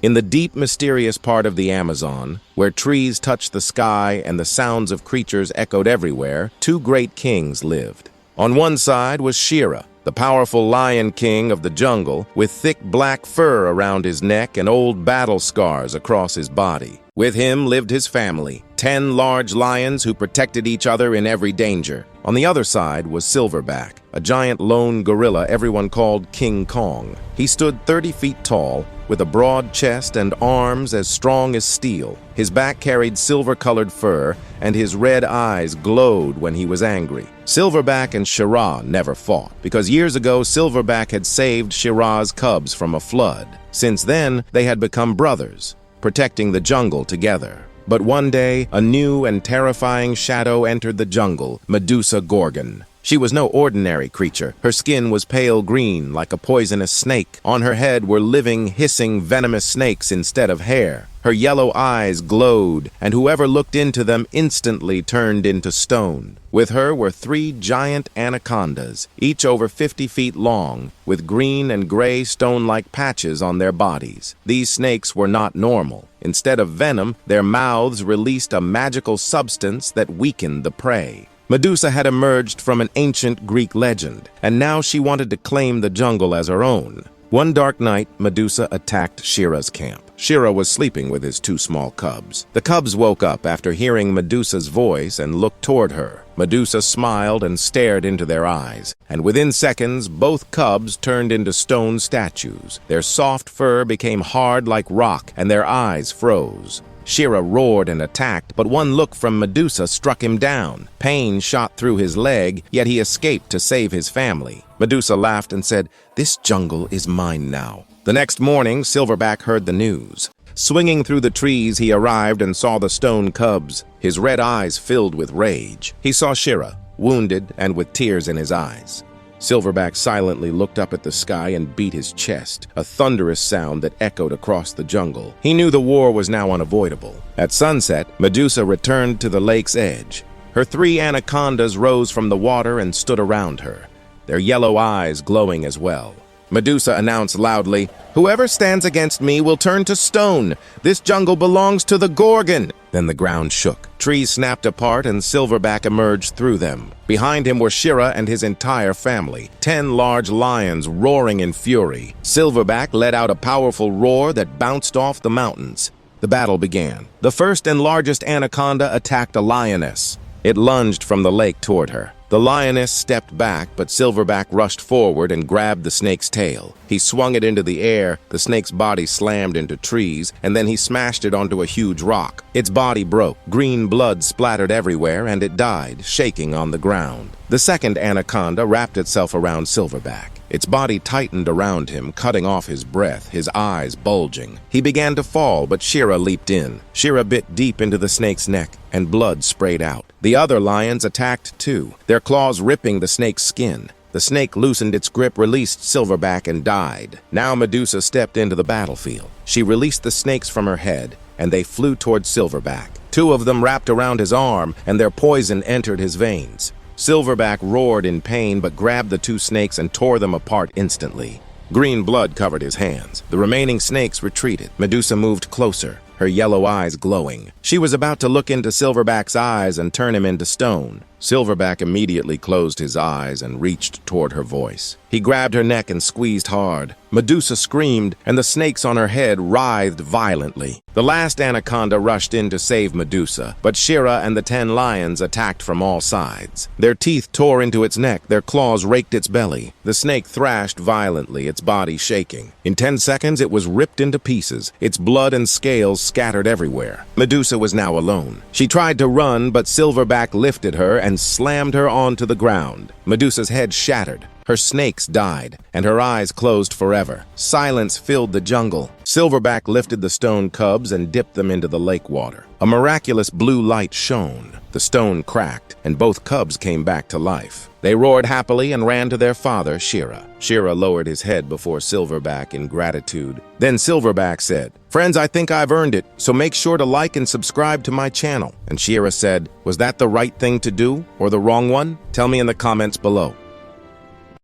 In the deep, mysterious part of the Amazon, where trees touched the sky and the sounds of creatures echoed everywhere, two great kings lived. On one side was Shira, the powerful lion king of the jungle, with thick black fur around his neck and old battle scars across his body. With him lived his family, 10 large lions who protected each other in every danger. On the other side was Silverback, a giant lone gorilla everyone called King Kong. He stood 30 feet tall, with a broad chest and arms as strong as steel. His back carried silver-colored fur, and his red eyes glowed when he was angry. Silverback and Shira never fought, because years ago Silverback had saved Shira's cubs from a flood. Since then, they had become brothers, protecting the jungle together. But one day, a new and terrifying shadow entered the jungle, Medusa Gorgon. She was no ordinary creature. Her skin was pale green, like a poisonous snake. On her head were living, hissing, venomous snakes instead of hair. Her yellow eyes glowed, and whoever looked into them instantly turned into stone. With her were 3 giant anacondas, each over 50 feet long, with green and gray stone-like patches on their bodies. These snakes were not normal. Instead of venom, their mouths released a magical substance that weakened the prey. Medusa had emerged from an ancient Greek legend, and now she wanted to claim the jungle as her own. One dark night, Medusa attacked Shira's camp. Shira was sleeping with his 2 small cubs. The cubs woke up after hearing Medusa's voice and looked toward her. Medusa smiled and stared into their eyes, and within seconds, both cubs turned into stone statues. Their soft fur became hard like rock, and their eyes froze. Shira roared and attacked, but one look from Medusa struck him down. Pain shot through his leg, yet he escaped to save his family. Medusa laughed and said, "This jungle is mine now." The next morning, Silverback heard the news. Swinging through the trees, he arrived and saw the stone cubs, his red eyes filled with rage. He saw Shira, wounded and with tears in his eyes. Silverback silently looked up at the sky and beat his chest, a thunderous sound that echoed across the jungle. He knew the war was now unavoidable. At sunset, Medusa returned to the lake's edge. Her 3 anacondas rose from the water and stood around her, their yellow eyes glowing as well. Medusa announced loudly, "Whoever stands against me will turn to stone. This jungle belongs to the Gorgon." Then the ground shook. Trees snapped apart and Silverback emerged through them. Behind him were Shira and his entire family, 10 large lions roaring in fury. Silverback let out a powerful roar that bounced off the mountains. The battle began. The first and largest anaconda attacked a lioness. It lunged from the lake toward her. The lioness stepped back, but Silverback rushed forward and grabbed the snake's tail. He swung it into the air, the snake's body slammed into trees, and then he smashed it onto a huge rock. Its body broke, green blood splattered everywhere, and it died, shaking on the ground. The second anaconda wrapped itself around Silverback. Its body tightened around him, cutting off his breath, his eyes bulging. He began to fall, but Shira leaped in. Shira bit deep into the snake's neck, and blood sprayed out. The other lions attacked too, their claws ripping the snake's skin. The snake loosened its grip, released Silverback, and died. Now Medusa stepped into the battlefield. She released the snakes from her head, and they flew toward Silverback. 2 of them wrapped around his arm, and their poison entered his veins. Silverback roared in pain but grabbed the 2 snakes and tore them apart instantly. Green blood covered his hands. The remaining snakes retreated. Medusa moved closer, her yellow eyes glowing. She was about to look into Silverback's eyes and turn him into stone. Silverback immediately closed his eyes and reached toward her voice. He grabbed her neck and squeezed hard. Medusa screamed, and the snakes on her head writhed violently. The last anaconda rushed in to save Medusa, but Shira and the 10 lions attacked from all sides. Their teeth tore into its neck, their claws raked its belly. The snake thrashed violently, its body shaking. In 10 seconds, it was ripped into pieces, its blood and scales scattered everywhere. Medusa was now alone. She tried to run, but Silverback lifted her and slammed her onto the ground. Medusa's head shattered. Her snakes died, and her eyes closed forever. Silence filled the jungle. Silverback lifted the stone cubs and dipped them into the lake water. A miraculous blue light shone. The stone cracked, and both cubs came back to life. They roared happily and ran to their father, Shira. Shira lowered his head before Silverback in gratitude. Then Silverback said, "Friends, I think I've earned it, so make sure to like and subscribe to my channel." And Shira said, "Was that the right thing to do or the wrong one? Tell me in the comments below."